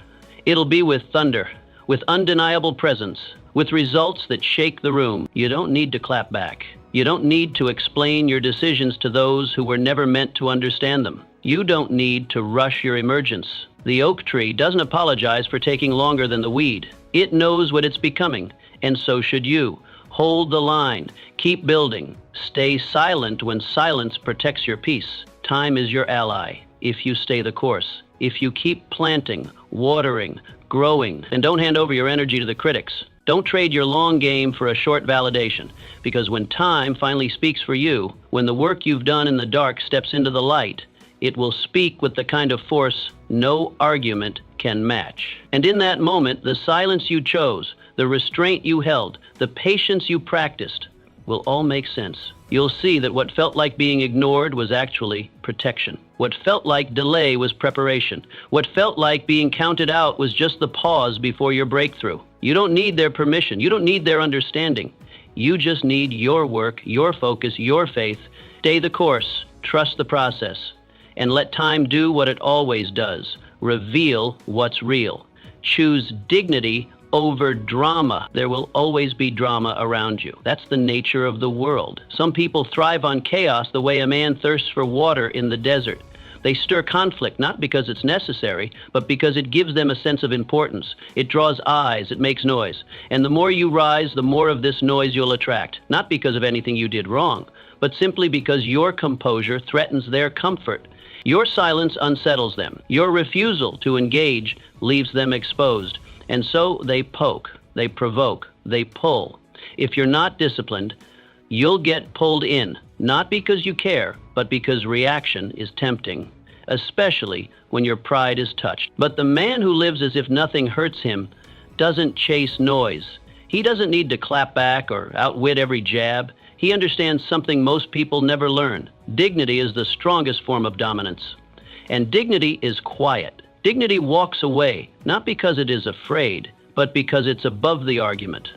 It'll be with thunder, with undeniable presence, with results that shake the room. You don't need to clap back. You don't need to explain your decisions to those who were never meant to understand them. You don't need to rush your emergence. The oak tree doesn't apologize for taking longer than the weed. It knows what it's becoming, and so should you. Hold the line. Keep building. Stay silent when silence protects your peace. Time is your ally if you stay the course. If you keep planting, watering, growing, and don't hand over your energy to the critics. Don't trade your long game for a short validation, because when time finally speaks for you, when the work you've done in the dark steps into the light, it will speak with the kind of force no argument can match. And in that moment, the silence you chose, the restraint you held, the patience you practiced, will all make sense. You'll see that what felt like being ignored was actually protection. What felt like delay was preparation. What felt like being counted out was just the pause before your breakthrough. You don't need their permission. You don't need their understanding. You just need your work, your focus, your faith. Stay the course, trust the process, and let time do what it always does. Reveal what's real. Choose dignity over drama. There will always be drama around you. That's the nature of the world. Some people thrive on chaos the way a man thirsts for water in the desert. They stir conflict not because it's necessary, but because it gives them a sense of importance. It draws eyes, it makes noise. And the more you rise, the more of this noise you'll attract. Not because of anything you did wrong, but simply because your composure threatens their comfort. Your silence unsettles them. Your refusal to engage leaves them exposed. And so they poke, they provoke, they pull. If you're not disciplined, you'll get pulled in, not because you care, but because reaction is tempting, especially when your pride is touched. But the man who lives as if nothing hurts him doesn't chase noise. He doesn't need to clap back or outwit every jab. He understands something most people never learn. Dignity is the strongest form of dominance. And dignity is quiet. Dignity walks away, not because it is afraid, but because it's above the argument.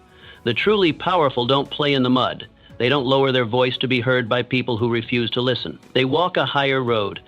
The truly powerful don't play in the mud. They don't lower their voice to be heard by people who refuse to listen. They walk a higher road,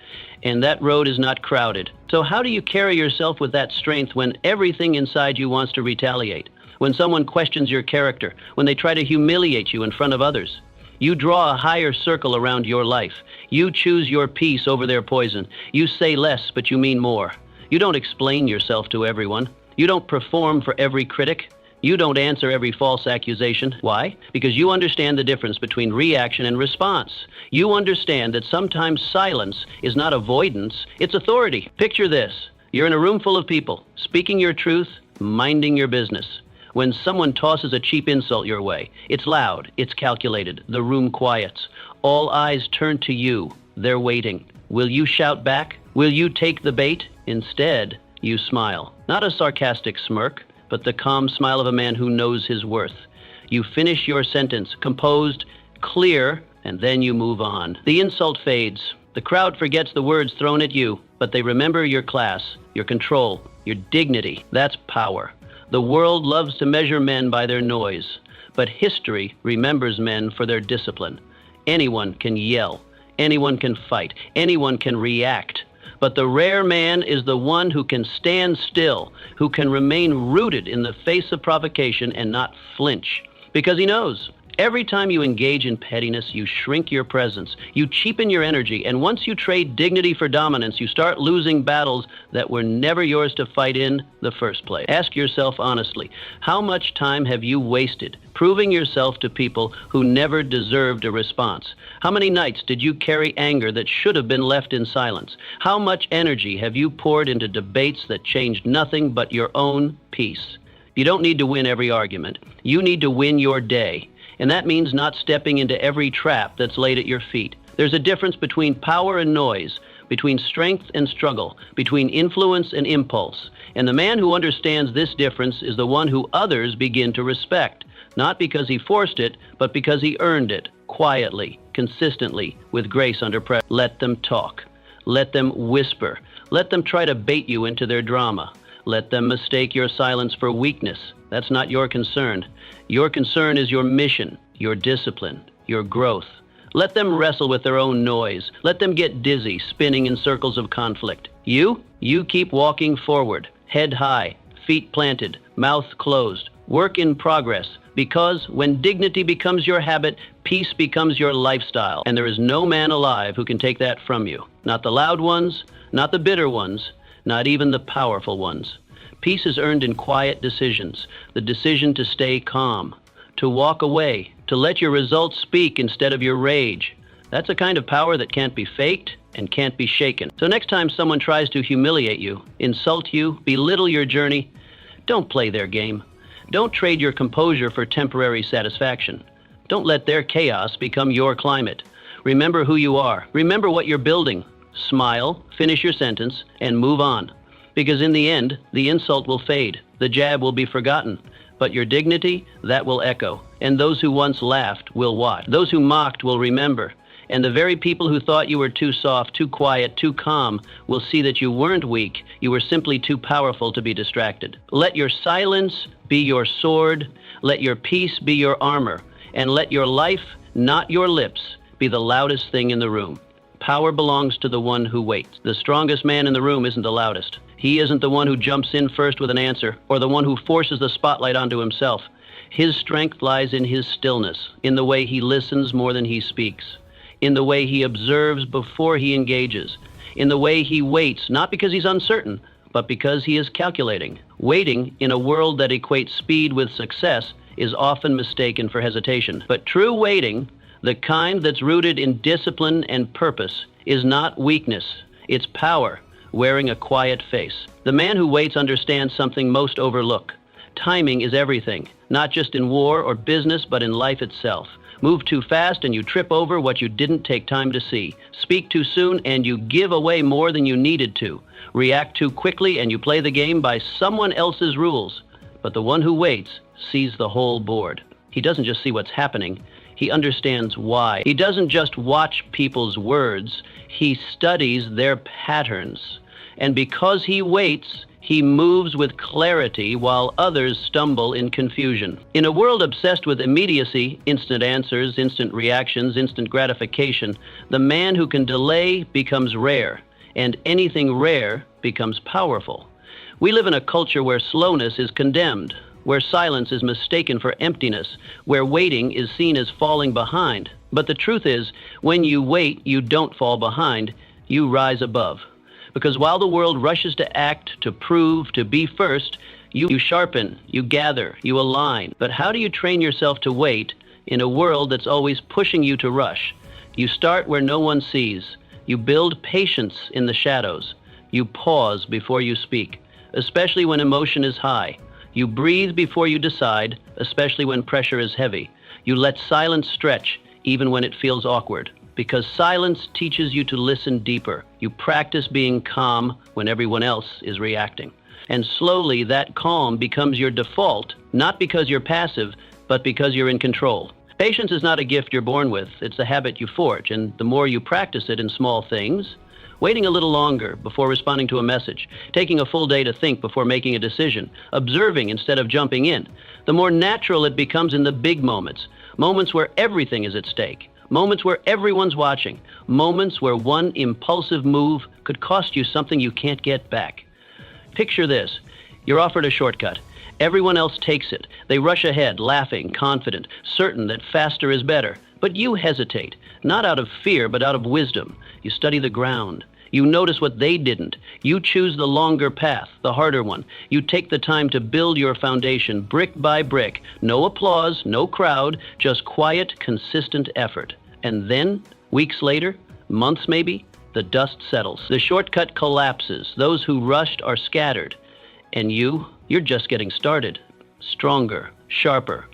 and that road is not crowded. So how do you carry yourself with that strength when everything inside you wants to retaliate? When someone questions your character, when they try to humiliate you in front of others? You draw a higher circle around your life. You choose your peace over their poison. You say less, but you mean more. You don't explain yourself to everyone. You don't perform for every critic. You don't answer every false accusation. Why? Because you understand the difference between reaction and response. You understand that sometimes silence is not avoidance, it's authority. Picture this. You're in a room full of people, speaking your truth, minding your business. When someone tosses a cheap insult your way, it's loud, it's calculated, the room quiets. All eyes turn to you. They're waiting. Will you shout back? Will you take the bait? Instead, you smile. Not a sarcastic smirk, but the calm smile of a man who knows his worth. You finish your sentence, composed, clear, and then you move on. The insult fades. The crowd forgets the words thrown at you, but they remember your class, your control, your dignity. That's power. The world loves to measure men by their noise, but history remembers men for their discipline. Anyone can yell, anyone can fight, anyone can react, but the rare man is the one who can stand still, who can remain rooted in the face of provocation and not flinch, because he knows. Every time you engage in pettiness, you shrink your presence, you cheapen your energy, and once you trade dignity for dominance, you start losing battles that were never yours to fight in the first place. Ask yourself honestly, how much time have you wasted proving yourself to people who never deserved a response? How many nights did you carry anger that should have been left in silence? How much energy have you poured into debates that changed nothing but your own peace? You don't need to win every argument. You need to win your day. And that means not stepping into every trap that's laid at your feet. There's a difference between power and noise, between strength and struggle, between influence and impulse. And the man who understands this difference is the one who others begin to respect, not because he forced it, but because he earned it, quietly, consistently, with grace under pressure. Let them talk. Let them whisper. Let them try to bait you into their drama. Let them mistake your silence for weakness. That's not your concern. Your concern is your mission, your discipline, your growth. Let them wrestle with their own noise. Let them get dizzy, spinning in circles of conflict. You keep walking forward, head high, feet planted, mouth closed, work in progress, because when dignity becomes your habit, peace becomes your lifestyle. And there is no man alive who can take that from you. Not the loud ones, not the bitter ones, not even the powerful ones. Peace is earned in quiet decisions, the decision to stay calm, to walk away, to let your results speak instead of your rage. That's a kind of power that can't be faked and can't be shaken. So next time someone tries to humiliate you, insult you, belittle your journey, don't play their game. Don't trade your composure for temporary satisfaction. Don't let their chaos become your climate. Remember who you are. Remember what you're building. Smile, finish your sentence, and move on. Because in the end, the insult will fade, the jab will be forgotten, but your dignity, that will echo. And those who once laughed will watch. Those who mocked will remember. And the very people who thought you were too soft, too quiet, too calm will see that you weren't weak, you were simply too powerful to be distracted. Let your silence be your sword, let your peace be your armor, and let your life, not your lips, be the loudest thing in the room. Power belongs to the one who waits. The strongest man in the room isn't the loudest. He isn't the one who jumps in first with an answer, or the one who forces the spotlight onto himself. His strength lies in his stillness, in the way he listens more than he speaks, in the way he observes before he engages, in the way he waits, not because he's uncertain, but because he is calculating. Waiting, in a world that equates speed with success, is often mistaken for hesitation. But true waiting, the kind that's rooted in discipline and purpose, is not weakness, it's power, wearing a quiet face. The man who waits understands something most overlook. Timing is everything, not just in war or business, but in life itself. Move too fast and you trip over what you didn't take time to see. Speak too soon and you give away more than you needed to. React too quickly and you play the game by someone else's rules. But the one who waits sees the whole board. He doesn't just see what's happening, he understands why. He doesn't just watch people's words, he studies their patterns. And because he waits, he moves with clarity while others stumble in confusion. In a world obsessed with immediacy, instant answers, instant reactions, instant gratification, the man who can delay becomes rare, and anything rare becomes powerful. We live in a culture where slowness is condemned, where silence is mistaken for emptiness, where waiting is seen as falling behind. But the truth is, when you wait, you don't fall behind, you rise above. Because while the world rushes to act, to prove, to be first, you sharpen, you gather, you align. But how do you train yourself to wait in a world that's always pushing you to rush? You start where no one sees. You build patience in the shadows. You pause before you speak, especially when emotion is high. You breathe before you decide, especially when pressure is heavy. You let silence stretch, even when it feels awkward. Because silence teaches you to listen deeper. You practice being calm when everyone else is reacting. And slowly that calm becomes your default, not because you're passive, but because you're in control. Patience is not a gift you're born with, it's a habit you forge, and the more you practice it in small things, waiting a little longer before responding to a message, taking a full day to think before making a decision, observing instead of jumping in, the more natural it becomes in the big moments, moments where everything is at stake, moments where everyone's watching, moments where one impulsive move could cost you something you can't get back. Picture this. You're offered a shortcut. Everyone else takes it. They rush ahead, laughing, confident, certain that faster is better. But you hesitate, not out of fear, but out of wisdom. You study the ground. You notice what they didn't. You choose the longer path, the harder one. You take the time to build your foundation, brick by brick. No applause, no crowd, just quiet, consistent effort. And then, weeks later, months maybe, the dust settles. The shortcut collapses. Those who rushed are scattered. And you're just getting started. Stronger, sharper,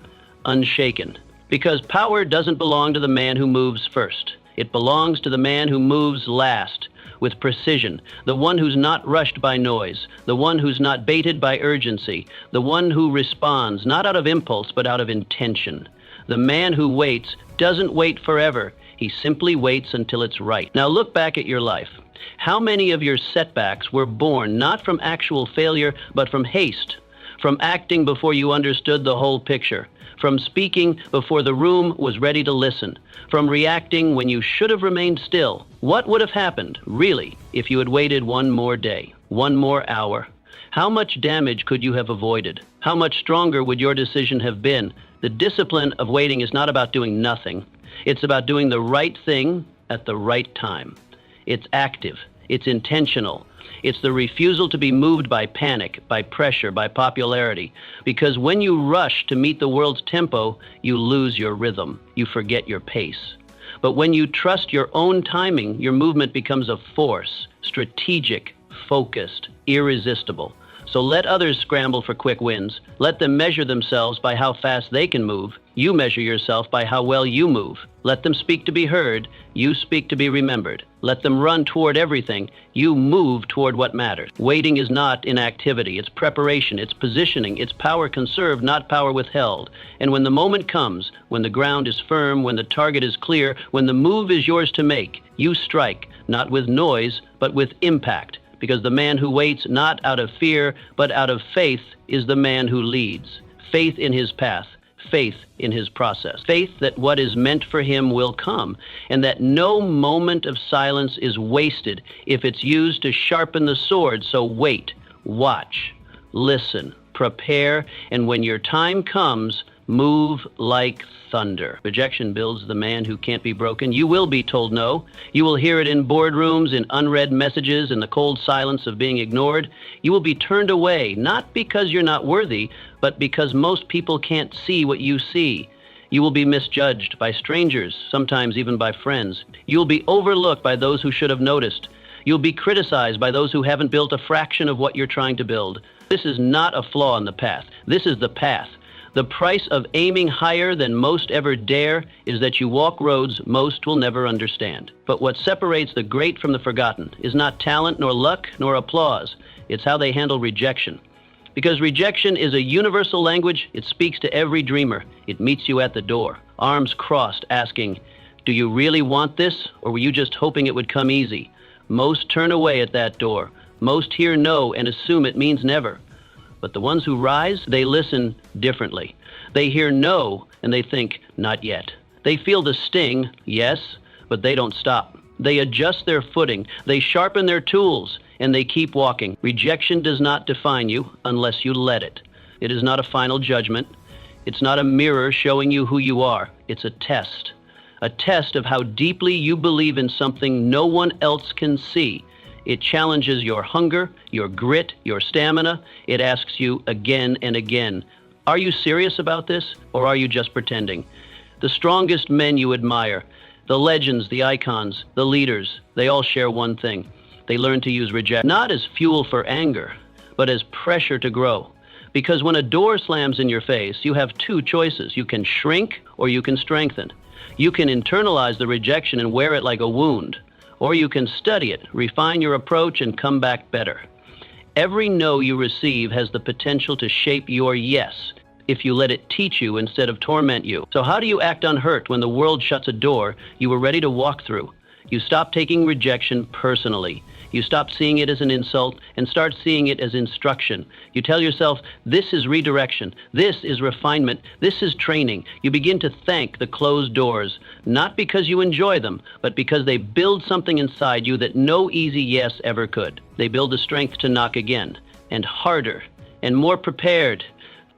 unshaken. Because power doesn't belong to the man who moves first. It belongs to the man who moves last, with precision, the one who's not rushed by noise, the one who's not baited by urgency, the one who responds not out of impulse but out of intention. The man who waits doesn't wait forever. He simply waits until it's right. Now look back at your life. How many of your setbacks were born not from actual failure, but from haste, from acting before you understood the whole picture, from speaking before the room was ready to listen, from reacting when you should have remained still? What would have happened, really, if you had waited one more day, one more hour? How much damage could you have avoided? How much stronger would your decision have been? The discipline of waiting is not about doing nothing. It's about doing the right thing at the right time. It's active. It's intentional. It's the refusal to be moved by panic, by pressure, by popularity. Because when you rush to meet the world's tempo, you lose your rhythm. You forget your pace. But when you trust your own timing, your movement becomes a force, strategic, focused, irresistible. So let others scramble for quick wins. Let them measure themselves by how fast they can move. You measure yourself by how well you move. Let them speak to be heard. You speak to be remembered. Let them run toward everything. You move toward what matters. Waiting is not inactivity. It's preparation. It's positioning. It's power conserved, not power withheld. And when the moment comes, when the ground is firm, when the target is clear, when the move is yours to make, you strike, not with noise, but with impact. Because the man who waits not out of fear, but out of faith is the man who leads. Faith in his path, faith in his process. Faith that what is meant for him will come, and that no moment of silence is wasted if it's used to sharpen the sword. So wait, watch, listen, prepare, and when your time comes, move like thunder. Rejection builds the man who can't be broken. You will be told no. You will hear it in boardrooms, in unread messages, in the cold silence of being ignored. You will be turned away, not because you're not worthy, but because most people can't see what you see. You will be misjudged by strangers, sometimes even by friends. You'll be overlooked by those who should have noticed. You'll be criticized by those who haven't built a fraction of what you're trying to build. This is not a flaw in the path. This is the path. The price of aiming higher than most ever dare is that you walk roads most will never understand. But what separates the great from the forgotten is not talent, nor luck, nor applause. It's how they handle rejection. Because rejection is a universal language, it speaks to every dreamer. It meets you at the door, arms crossed, asking, do you really want this, or were you just hoping it would come easy? Most turn away at that door. Most hear no and assume it means never. But the ones who rise, they listen differently. They hear no, and they think, not yet. They feel the sting, yes, but they don't stop. They adjust their footing, they sharpen their tools, and they keep walking. Rejection does not define you unless you let it. It is not a final judgment. It's not a mirror showing you who you are. It's a test of how deeply you believe in something no one else can see. It challenges your hunger, your grit, your stamina. It asks you again and again, are you serious about this, or are you just pretending? The strongest men you admire, the legends, the icons, the leaders, they all share one thing. They learn to use rejection not as fuel for anger, but as pressure to grow. Because when a door slams in your face, you have two choices. You can shrink or you can strengthen. You can internalize the rejection and wear it like a wound, or you can study it, refine your approach, and come back better. Every no you receive has the potential to shape your yes if you let it teach you instead of torment you. So how do you act unhurt when the world shuts a door you were ready to walk through? You stop taking rejection personally. You stop seeing it as an insult and start seeing it as instruction. You tell yourself, this is redirection, this is refinement, this is training. You begin to thank the closed doors, not because you enjoy them, but because they build something inside you that no easy yes ever could. They build the strength to knock again, and harder, and more prepared.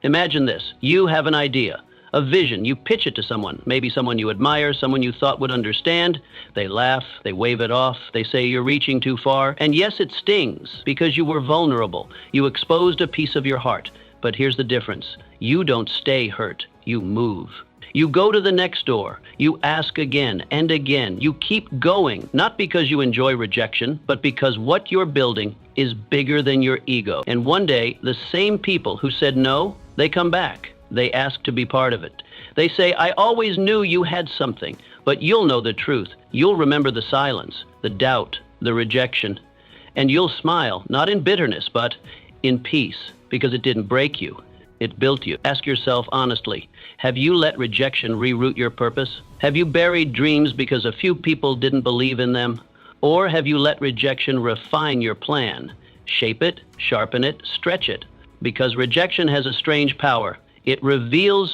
Imagine this, you have an idea, a vision, you pitch it to someone, maybe someone you admire, someone you thought would understand. They laugh, they wave it off, they say you're reaching too far. And yes, it stings because you were vulnerable. You exposed a piece of your heart. But here's the difference. You don't stay hurt, you move. You go to the next door. You ask again and again. You keep going, not because you enjoy rejection, but because what you're building is bigger than your ego. And one day, the same people who said no, they come back. They ask to be part of it. They say, I always knew you had something, but you'll know the truth. You'll remember the silence, the doubt, the rejection, and you'll smile, not in bitterness, but in peace, because it didn't break you. It built you. Ask yourself honestly, have you let rejection reroute your purpose? Have you buried dreams because a few people didn't believe in them? Or have you let rejection refine your plan, shape it, sharpen it, stretch it? Because rejection has a strange power. It reveals